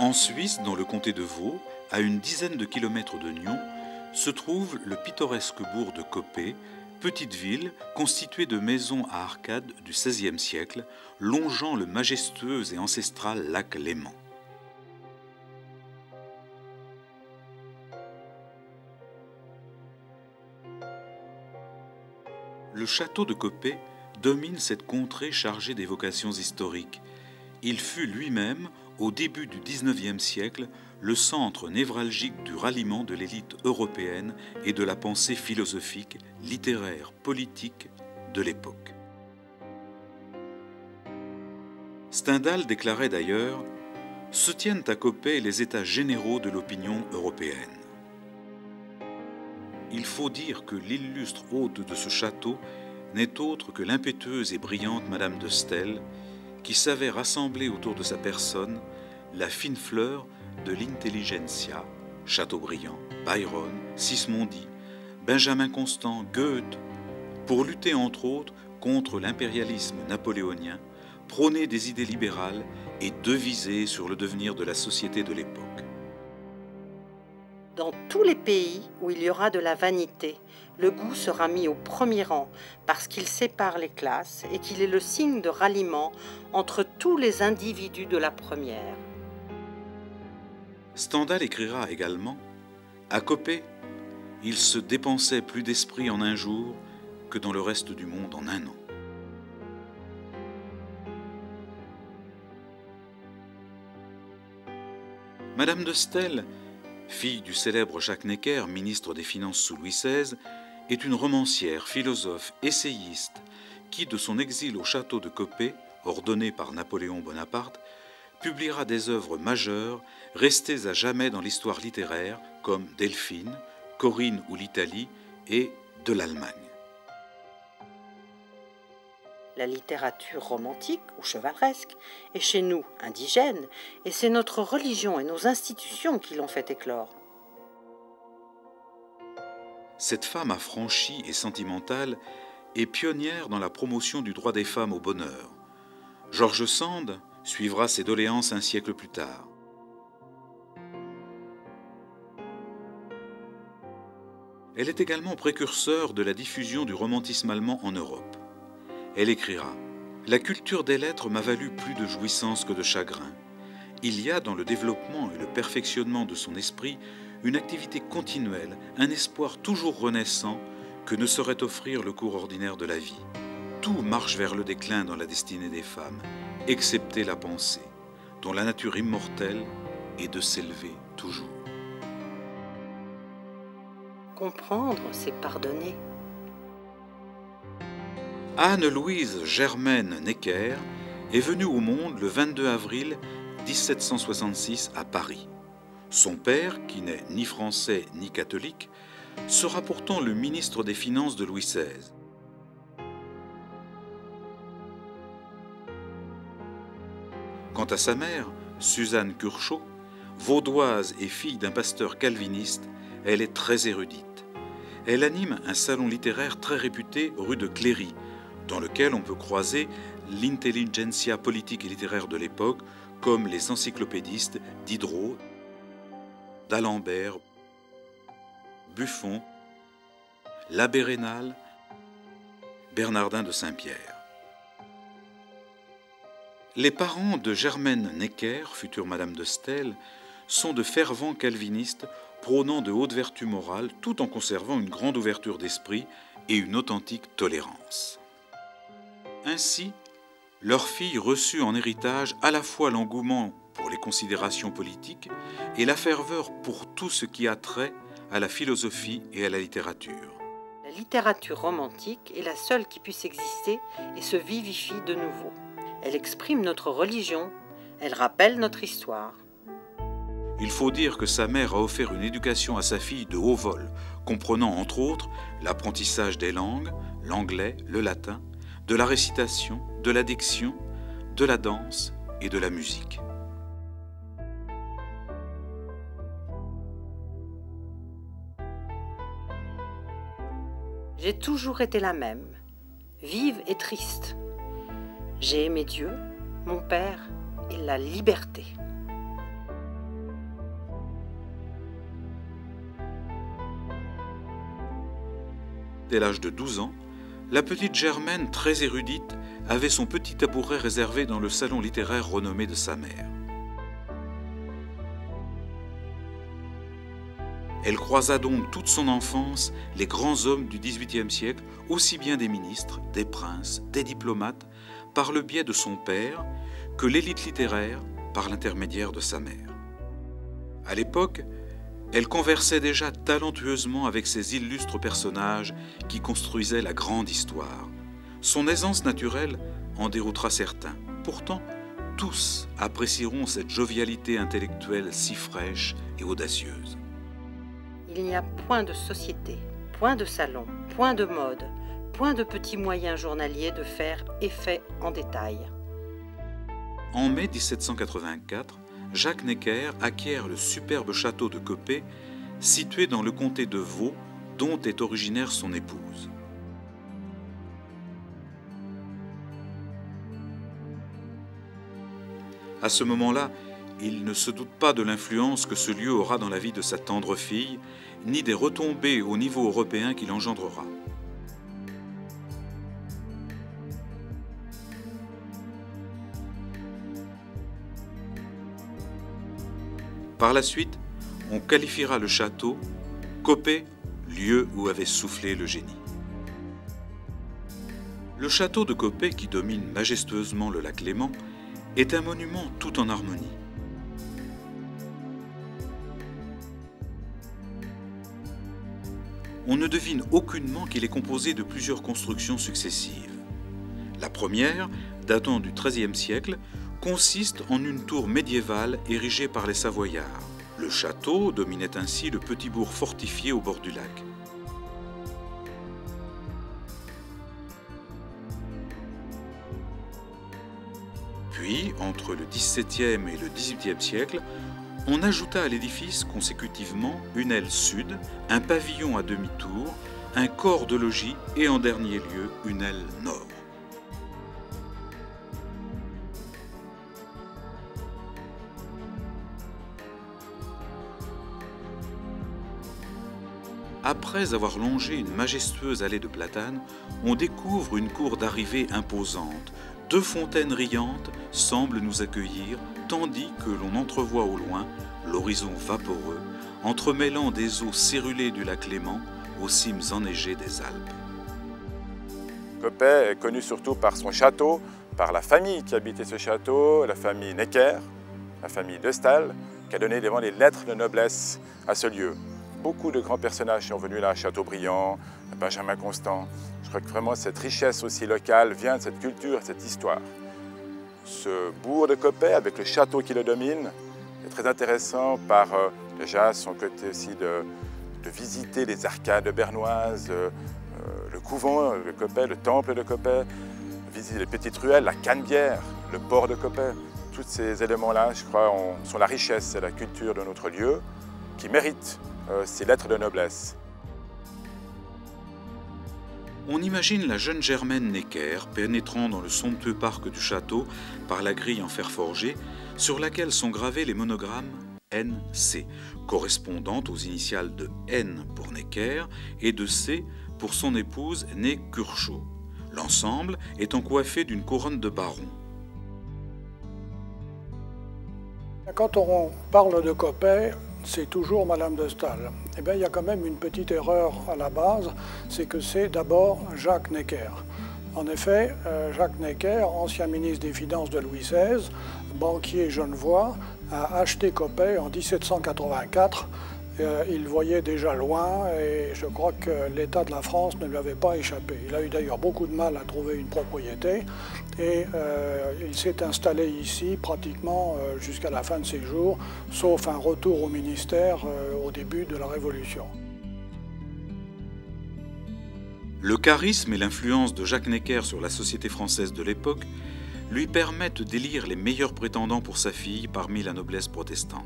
En Suisse, dans le comté de Vaud, à une dizaine de kilomètres de Nyon, se trouve le pittoresque bourg de Coppet, petite ville constituée de maisons à arcades du XVIe siècle, longeant le majestueux et ancestral lac Léman. Le château de Coppet domine cette contrée chargée d'évocations historiques. Il fut lui-même, au début du XIXe siècle, le centre névralgique du ralliement de l'élite européenne et de la pensée philosophique, littéraire, politique de l'époque. Stendhal déclarait d'ailleurs « Se tiennent à Coppet les états généraux de l'opinion européenne ». Il faut dire que l'illustre hôte de ce château n'est autre que l'impétueuse et brillante Madame de Staël, qui savait rassembler autour de sa personne la fine fleur de l'intelligentsia, Chateaubriand, Byron, Sismondi, Benjamin Constant, Goethe, pour lutter entre autres contre l'impérialisme napoléonien, prôner des idées libérales et deviser sur le devenir de la société de l'époque. Dans tous les pays où il y aura de la vanité, le goût sera mis au premier rang parce qu'il sépare les classes et qu'il est le signe de ralliement entre tous les individus de la première. Stendhal écrira également « À Coppet, il se dépensait plus d'esprit en un jour que dans le reste du monde en un an. » Madame de Staël, fille du célèbre Jacques Necker, ministre des Finances sous Louis XVI, est une romancière, philosophe, essayiste, qui, de son exil au château de Coppet, ordonné par Napoléon Bonaparte, publiera des œuvres majeures, restées à jamais dans l'histoire littéraire, comme Delphine, Corinne ou l'Italie et de l'Allemagne. La littérature romantique ou chevaleresque est chez nous indigène, et c'est notre religion et nos institutions qui l'ont fait éclore. Cette femme affranchie et sentimentale est pionnière dans la promotion du droit des femmes au bonheur. George Sand suivra ses doléances un siècle plus tard. Elle est également précurseur de la diffusion du romantisme allemand en Europe. Elle écrira « La culture des lettres m'a valu plus de jouissance que de chagrin. Il y a dans le développement et le perfectionnement de son esprit une activité continuelle, un espoir toujours renaissant que ne saurait offrir le cours ordinaire de la vie. Tout marche vers le déclin dans la destinée des femmes, excepté la pensée, dont la nature immortelle est de s'élever toujours. » Comprendre, c'est pardonner. Anne-Louise Germaine Necker est venue au monde le 22 avril 1766 à Paris. Son père, qui n'est ni français ni catholique, sera pourtant le ministre des Finances de Louis XVI. Quant à sa mère, Suzanne Curchod, vaudoise et fille d'un pasteur calviniste, elle est très érudite. Elle anime un salon littéraire très réputé rue de Cléry, dans lequel on peut croiser l'intelligentsia politique et littéraire de l'époque, comme les encyclopédistes Diderot, d'Alembert, Buffon, l'abbé Raynal, Bernardin de Saint-Pierre. Les parents de Germaine Necker, future Madame de Staël, sont de fervents calvinistes prônant de hautes vertus morales tout en conservant une grande ouverture d'esprit et une authentique tolérance. Ainsi, leur fille reçut en héritage à la fois l'engouement pour les considérations politiques et la ferveur pour tout ce qui a trait à la philosophie et à la littérature. La littérature romantique est la seule qui puisse exister et se vivifie de nouveau. Elle exprime notre religion, elle rappelle notre histoire. Il faut dire que sa mère a offert une éducation à sa fille de haut vol, comprenant entre autres l'apprentissage des langues, l'anglais, le latin, de la récitation, de la diction, de la danse et de la musique. J'ai toujours été la même, vive et triste. J'ai aimé Dieu, mon père et la liberté. Dès l'âge de 12 ans, la petite Germaine, très érudite, avait son petit tabouret réservé dans le salon littéraire renommé de sa mère. Elle croisa donc toute son enfance les grands hommes du XVIIIe siècle, aussi bien des ministres, des princes, des diplomates, par le biais de son père, que l'élite littéraire par l'intermédiaire de sa mère. À l'époque, elle conversait déjà talentueusement avec ces illustres personnages qui construisaient la grande histoire. Son aisance naturelle en déroutera certains. Pourtant, tous apprécieront cette jovialité intellectuelle si fraîche et audacieuse. Il n'y a point de société, point de salon, point de mode, point de petits moyens journaliers de faire effet en détail. En mai 1784, Jacques Necker acquiert le superbe château de Coppet, situé dans le comté de Vaud, dont est originaire son épouse. À ce moment-là, il ne se doute pas de l'influence que ce lieu aura dans la vie de sa tendre fille, ni des retombées au niveau européen qu'il engendrera. Par la suite, on qualifiera le château Coppet, lieu où avait soufflé le génie. Le château de Coppet, qui domine majestueusement le lac Léman, est un monument tout en harmonie. On ne devine aucunement qu'il est composé de plusieurs constructions successives. La première, datant du XIIIe siècle, consiste en une tour médiévale érigée par les Savoyards. Le château dominait ainsi le petit bourg fortifié au bord du lac. Puis, entre le XVIIe et le XVIIIe siècle, on ajouta à l'édifice consécutivement une aile sud, un pavillon à demi-tour, un corps de logis et en dernier lieu une aile nord. Après avoir longé une majestueuse allée de platanes, on découvre une cour d'arrivée imposante. Deux fontaines riantes semblent nous accueillir, tandis que l'on entrevoit au loin l'horizon vaporeux, entremêlant des eaux cérulées du lac Léman aux cimes enneigées des Alpes. Coppet est connu surtout par son château, par la famille qui habitait ce château, la famille Necker, la famille de Staël, qui a donné les lettres de noblesse à ce lieu. Beaucoup de grands personnages sont venus là, Chateaubriand, Benjamin Constant. Je crois que vraiment cette richesse aussi locale vient de cette culture, de cette histoire. Ce bourg de Coppet, avec le château qui le domine, est très intéressant par déjà son côté aussi de visiter les arcades bernoises, le couvent de Coppet, le temple de Coppet, visiter les petites ruelles, la Canebière, le port de Coppet. Tous ces éléments-là, je crois, sont la richesse et la culture de notre lieu qui mérite ces lettres de noblesse. On imagine la jeune Germaine Necker pénétrant dans le somptueux parc du château par la grille en fer forgé sur laquelle sont gravés les monogrammes NC, correspondant aux initiales de N pour Necker et de C pour son épouse née Curchod, l'ensemble étant coiffé d'une couronne de baron. Quand on parle de Coppet, c'est toujours Madame de Staël. Eh bien, il y a quand même une petite erreur à la base, c'est que c'est d'abord Jacques Necker. En effet, Jacques Necker, ancien ministre des Finances de Louis XVI, banquier genevois, a acheté Coppet en 1784. Il voyait déjà loin et je crois que l'État de la France ne lui avait pas échappé. Il a eu d'ailleurs beaucoup de mal à trouver une propriété et il s'est installé ici pratiquement jusqu'à la fin de ses jours, sauf un retour au ministère au début de la Révolution. Le charisme et l'influence de Jacques Necker sur la société française de l'époque lui permettent d'élire les meilleurs prétendants pour sa fille parmi la noblesse protestante.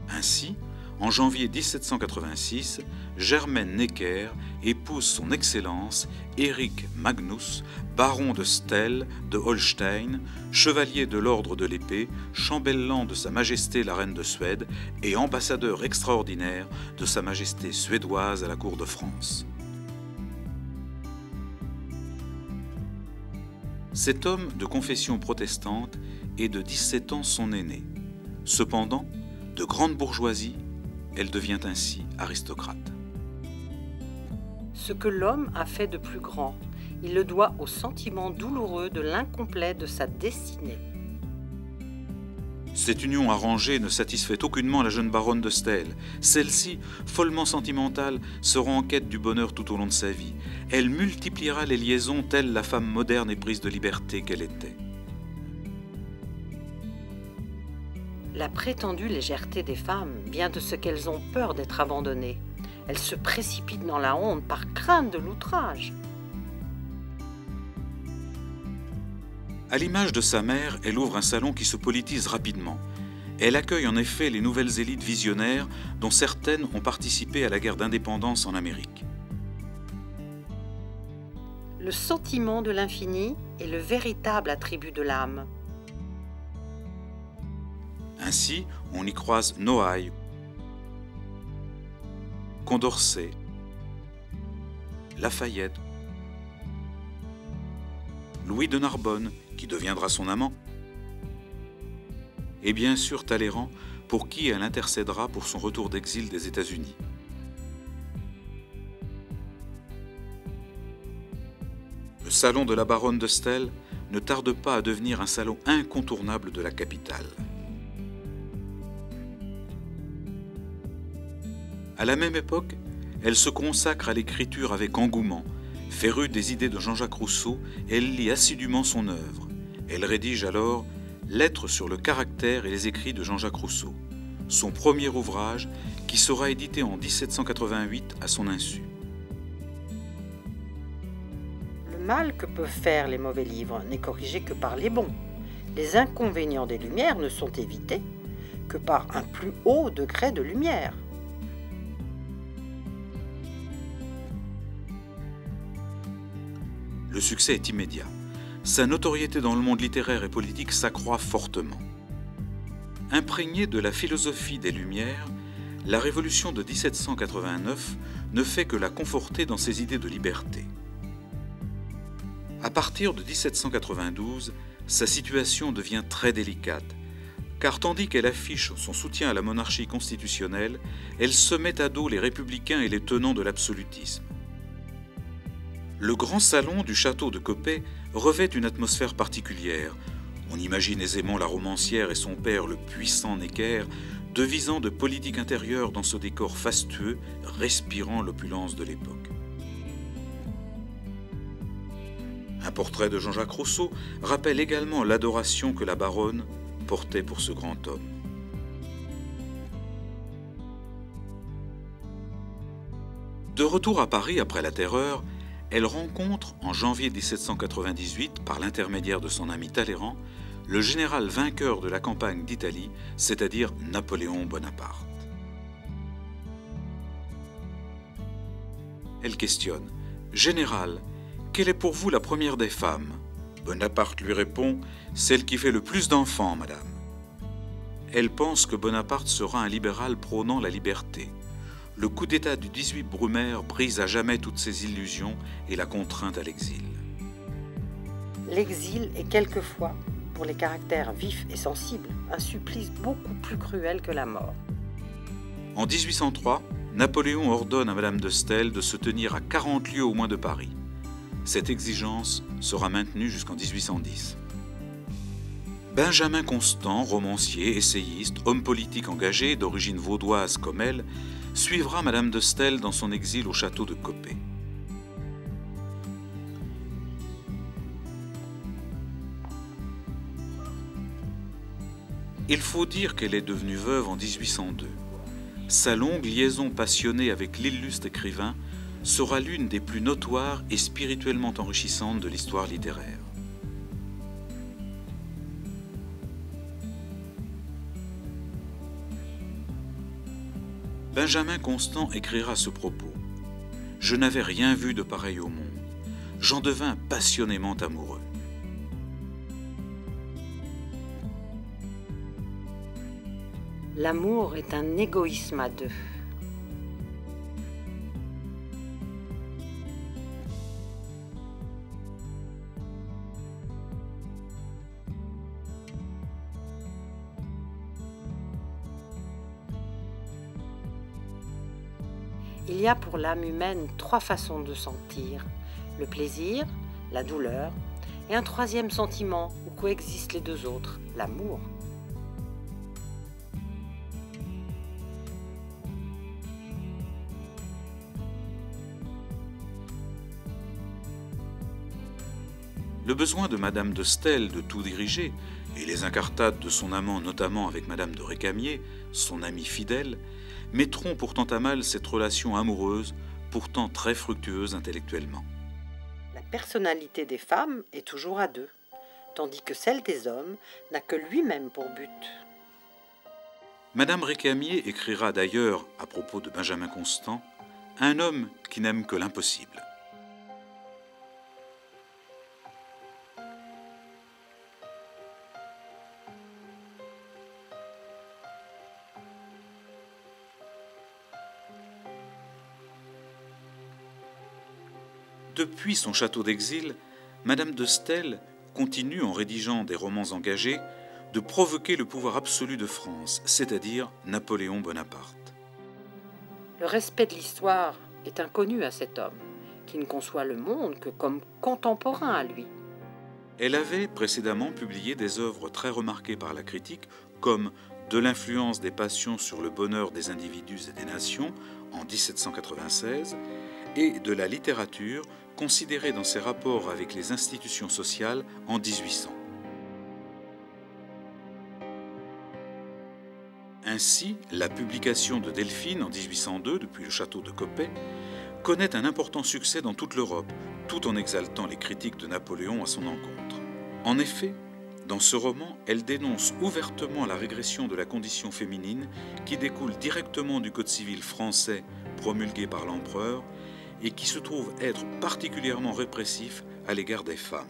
Ainsi, en janvier 1786, Germaine Necker épouse son Excellence Éric Magnus, baron de Stel de Holstein, chevalier de l'Ordre de l'Épée, chambellan de Sa Majesté la Reine de Suède et ambassadeur extraordinaire de Sa Majesté suédoise à la cour de France. Cet homme de confession protestante est de 17 ans son aîné. Cependant, de grande bourgeoisie, elle devient ainsi aristocrate. Ce que l'homme a fait de plus grand, il le doit au sentiment douloureux de l'incomplet de sa destinée. Cette union arrangée ne satisfait aucunement la jeune baronne de Stel. Celle-ci, follement sentimentale, sera en quête du bonheur tout au long de sa vie. Elle multipliera les liaisons telle la femme moderne et prise de liberté qu'elle était. La prétendue légèreté des femmes vient de ce qu'elles ont peur d'être abandonnées. Elles se précipitent dans la honte par crainte de l'outrage. À l'image de sa mère, elle ouvre un salon qui se politise rapidement. Elle accueille en effet les nouvelles élites visionnaires dont certaines ont participé à la guerre d'indépendance en Amérique. Le sentiment de l'infini est le véritable attribut de l'âme. Ainsi, on y croise Noailles, Condorcet, Lafayette, Louis de Narbonne, qui deviendra son amant, et bien sûr Talleyrand, pour qui elle intercédera pour son retour d'exil des États-Unis. Le salon de la baronne de Stel ne tarde pas à devenir un salon incontournable de la capitale. À la même époque, elle se consacre à l'écriture avec engouement. Férue des idées de Jean-Jacques Rousseau, elle lit assidûment son œuvre. Elle rédige alors « Lettres sur le caractère et les écrits de Jean-Jacques Rousseau », son premier ouvrage qui sera édité en 1788 à son insu. Le mal que peuvent faire les mauvais livres n'est corrigé que par les bons. Les inconvénients des Lumières ne sont évités que par un plus haut degré de lumière. Le succès est immédiat. Sa notoriété dans le monde littéraire et politique s'accroît fortement. Imprégnée de la philosophie des Lumières, la Révolution de 1789 ne fait que la conforter dans ses idées de liberté. À partir de 1792, sa situation devient très délicate, car tandis qu'elle affiche son soutien à la monarchie constitutionnelle, elle se met à dos les républicains et les tenants de l'absolutisme. Le grand salon du château de Coppet revêt une atmosphère particulière. On imagine aisément la romancière et son père, le puissant Necker, devisant de politique intérieure dans ce décor fastueux, respirant l'opulence de l'époque. Un portrait de Jean-Jacques Rousseau rappelle également l'adoration que la baronne portait pour ce grand homme. De retour à Paris après la Terreur, elle rencontre en janvier 1798, par l'intermédiaire de son ami Talleyrand, le général vainqueur de la campagne d'Italie, c'est-à-dire Napoléon Bonaparte. Elle questionne « Général, quelle est pour vous la première des femmes ?» Bonaparte lui répond « Celle qui fait le plus d'enfants, madame. » Elle pense que Bonaparte sera un libéral prônant la liberté. Le coup d'État du 18 Brumaire brise à jamais toutes ses illusions et la contrainte à l'exil. L'exil est quelquefois, pour les caractères vifs et sensibles, un supplice beaucoup plus cruel que la mort. En 1803, Napoléon ordonne à Madame de Stel de se tenir à 40 lieues au moins de Paris. Cette exigence sera maintenue jusqu'en 1810. Benjamin Constant, romancier, essayiste, homme politique engagé, d'origine vaudoise comme elle, suivra Madame de Stel dans son exil au château de Coppet. Il faut dire qu'elle est devenue veuve en 1802. Sa longue liaison passionnée avec l'illustre écrivain sera l'une des plus notoires et spirituellement enrichissantes de l'histoire littéraire. Benjamin Constant écrira à ce propos: « Je n'avais rien vu de pareil au monde. J'en devins passionnément amoureux. » L'amour est un égoïsme à deux. Il y a pour l'âme humaine 3 façons de sentir: le plaisir, la douleur et un 3e sentiment où coexistent les 2 autres, l'amour. Le besoin de Madame de Staël de tout diriger, et les incartades de son amant, notamment avec Madame de Récamier, son amie fidèle, mettront pourtant à mal cette relation amoureuse, pourtant très fructueuse intellectuellement. La personnalité des femmes est toujours à 2, tandis que celle des hommes n'a que lui-même pour but. Madame Récamier écrira d'ailleurs, à propos de Benjamin Constant, « Un homme qui n'aime que l'impossible ». Depuis son château d'exil, Madame de Staël continue, en rédigeant des romans engagés, de provoquer le pouvoir absolu de France, c'est-à-dire Napoléon Bonaparte. Le respect de l'histoire est inconnu à cet homme, qui ne conçoit le monde que comme contemporain à lui. Elle avait précédemment publié des œuvres très remarquées par la critique, comme De l'influence des passions sur le bonheur des individus et des nations, en 1796, et de la littérature, considérée dans ses rapports avec les institutions sociales en 1800. Ainsi, la publication de Delphine en 1802, depuis le château de Coppet, connaît un important succès dans toute l'Europe, tout en exaltant les critiques de Napoléon à son encontre. En effet, dans ce roman, elle dénonce ouvertement la régression de la condition féminine qui découle directement du Code civil français promulgué par l'empereur et qui se trouve être particulièrement répressif à l'égard des femmes.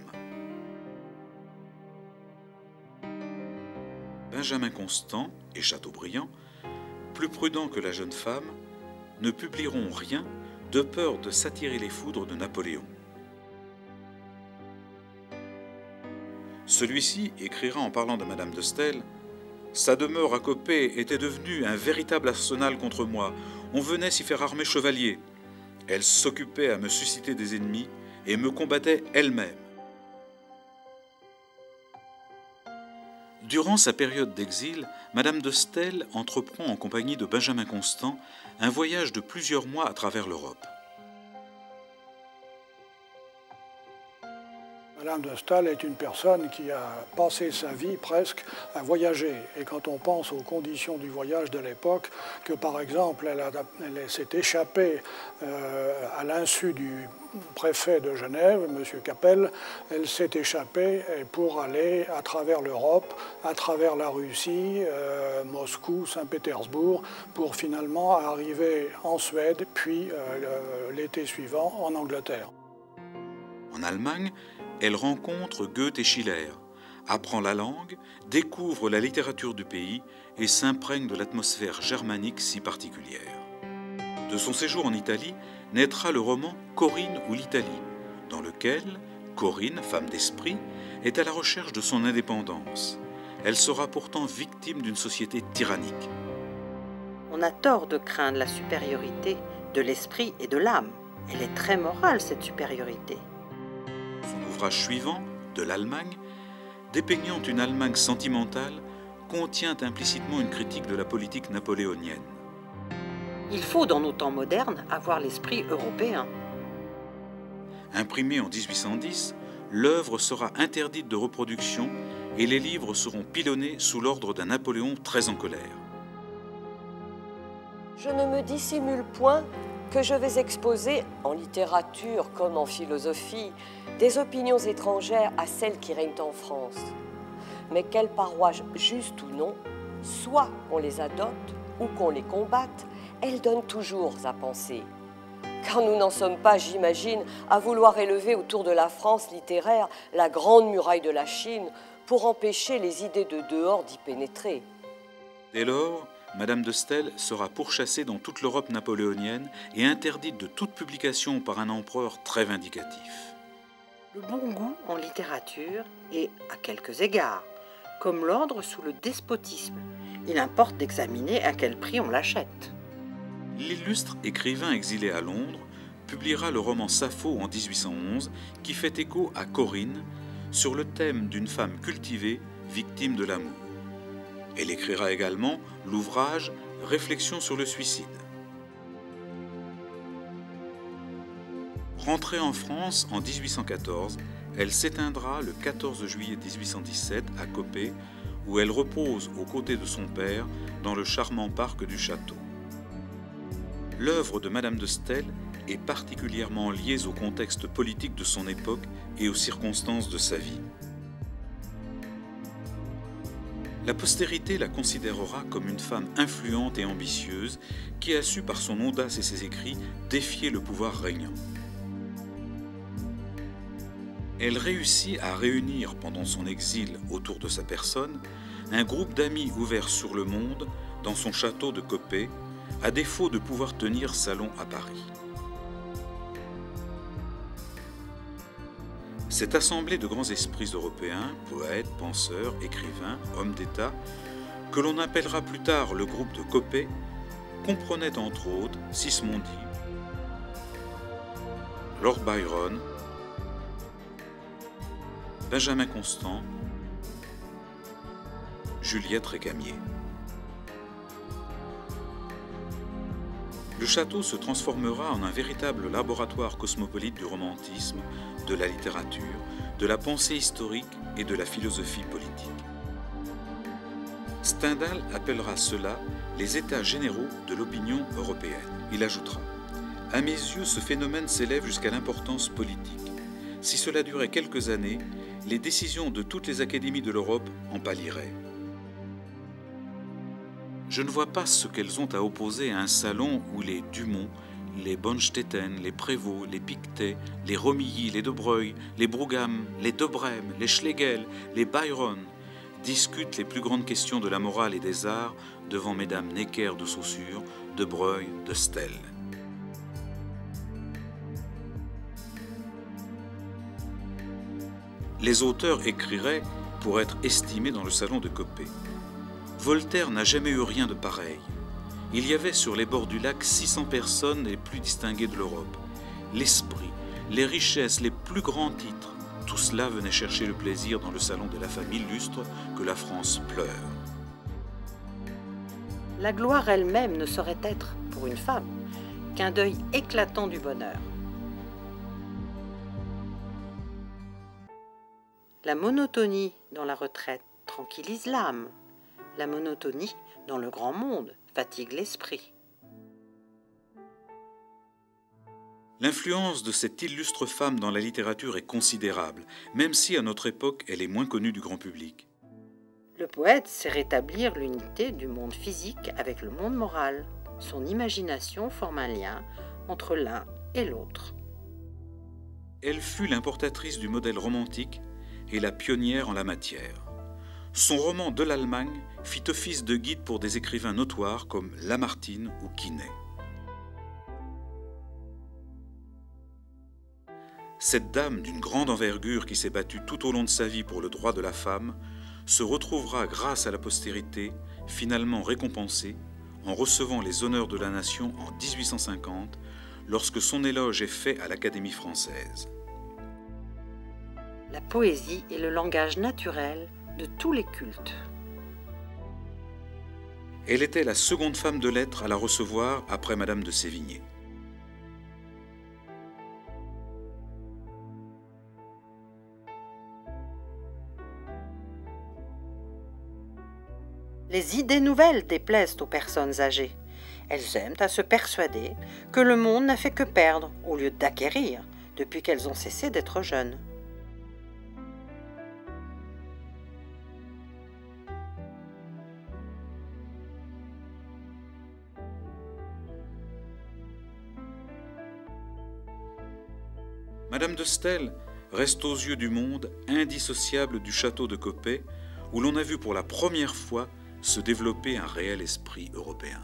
Benjamin Constant et Chateaubriand, plus prudents que la jeune femme, ne publieront rien de peur de s'attirer les foudres de Napoléon. Celui-ci écrira en parlant de Madame de Staël: « Sa demeure à Coppet était devenue un véritable arsenal contre moi. On venait s'y faire armer chevalier. Elle s'occupait à me susciter des ennemis et me combattait elle-même. » Durant sa période d'exil, Madame de Staël entreprend en compagnie de Benjamin Constant un voyage de plusieurs mois à travers l'Europe. Madame de Staël est une personne qui a passé sa vie presque à voyager. Et quand on pense aux conditions du voyage de l'époque, que par exemple elle s'est échappée à l'insu du préfet de Genève, M. Capel, elle s'est échappée pour aller à travers l'Europe, à travers la Russie, Moscou, Saint-Pétersbourg, pour finalement arriver en Suède, puis l'été suivant en Angleterre. En Allemagne, elle rencontre Goethe et Schiller, apprend la langue, découvre la littérature du pays et s'imprègne de l'atmosphère germanique si particulière. De son séjour en Italie naîtra le roman Corinne ou l'Italie, dans lequel Corinne, femme d'esprit, est à la recherche de son indépendance. Elle sera pourtant victime d'une société tyrannique. On a tort de craindre la supériorité de l'esprit et de l'âme. Elle est très morale, cette supériorité. Son ouvrage suivant, De l'Allemagne, dépeignant une Allemagne sentimentale, contient implicitement une critique de la politique napoléonienne. Il faut, dans nos temps modernes, avoir l'esprit européen. Imprimée en 1810, l'œuvre sera interdite de reproduction et les livres seront pilonnés sous l'ordre d'un Napoléon très en colère. Je ne me dissimule point que je vais exposer, en littérature comme en philosophie, des opinions étrangères à celles qui règnent en France. Mais qu'elles paroient justes ou non, soit qu'on les adopte ou qu'on les combatte, elle donne toujours à penser. Car nous n'en sommes pas, j'imagine, à vouloir élever autour de la France littéraire la grande muraille de la Chine pour empêcher les idées de dehors d'y pénétrer. Dès lors, Madame de Staël sera pourchassée dans toute l'Europe napoléonienne et interdite de toute publication par un empereur très vindicatif. Le bon goût en littérature est, à quelques égards, comme l'ordre sous le despotisme. Il importe d'examiner à quel prix on l'achète. L'illustre écrivain exilé à Londres publiera le roman Sappho en 1811 qui fait écho à Corinne sur le thème d'une femme cultivée, victime de l'amour. Elle écrira également l'ouvrage Réflexions sur le suicide. Rentrée en France en 1814, elle s'éteindra le 14 juillet 1817 à Coppet, où elle repose aux côtés de son père dans le charmant parc du château. L'œuvre de Madame de Staël est particulièrement liée au contexte politique de son époque et aux circonstances de sa vie. La postérité la considérera comme une femme influente et ambitieuse qui a su par son audace et ses écrits défier le pouvoir régnant. Elle réussit à réunir pendant son exil autour de sa personne un groupe d'amis ouverts sur le monde dans son château de Coppet, à défaut de pouvoir tenir salon à Paris. Cette assemblée de grands esprits européens, poètes, penseurs, écrivains, hommes d'État, que l'on appellera plus tard le groupe de Coppet, comprenait entre autres Sismondi, Lord Byron, Benjamin Constant, Juliette Récamier. Le château se transformera en un véritable laboratoire cosmopolite du romantisme, de la littérature, de la pensée historique et de la philosophie politique. Stendhal appellera cela les états généraux de l'opinion européenne. Il ajoutera « À mes yeux, ce phénomène s'élève jusqu'à l'importance politique. Si cela durait quelques années, les décisions de toutes les académies de l'Europe en pâliraient. Je ne vois pas ce qu'elles ont à opposer à un salon où les Dumont, les Bonstetten, les Prévost, les Pictet, les Romilly, les De Broglie, les Brougham, les Debrème, les Schlegel, les Byron discutent les plus grandes questions de la morale et des arts devant mesdames Necker de Saussure, De Broglie, de Staël. Les auteurs écriraient pour être estimés dans le salon de Coppet. Voltaire n'a jamais eu rien de pareil. Il y avait sur les bords du lac 600 personnes les plus distinguées de l'Europe. L'esprit, les richesses, les plus grands titres, tout cela venait chercher le plaisir dans le salon de la femme illustre que la France pleure. La gloire elle-même ne saurait être, pour une femme, qu'un deuil éclatant du bonheur. La monotonie dans la retraite tranquillise l'âme. La monotonie dans le grand monde fatigue l'esprit. L'influence de cette illustre femme dans la littérature est considérable, même si à notre époque elle est moins connue du grand public. Le poète sait rétablir l'unité du monde physique avec le monde moral. Son imagination forme un lien entre l'un et l'autre. Elle fut l'importatrice du modèle romantique et la pionnière en la matière. Son roman De l'Allemagne fit office de guide pour des écrivains notoires comme Lamartine ou Quinet. Cette dame d'une grande envergure qui s'est battue tout au long de sa vie pour le droit de la femme se retrouvera grâce à la postérité finalement récompensée en recevant les honneurs de la nation en 1850 lorsque son éloge est fait à l'Académie française. La poésie est le langage naturel de tous les cultes. Elle était la seconde femme de lettres à la recevoir après Madame de Sévigné. Les idées nouvelles déplaisent aux personnes âgées. Elles aiment à se persuader que le monde n'a fait que perdre au lieu d'acquérir depuis qu'elles ont cessé d'être jeunes. Madame de Staël reste aux yeux du monde indissociable du château de Coppet, où l'on a vu pour la première fois se développer un réel esprit européen.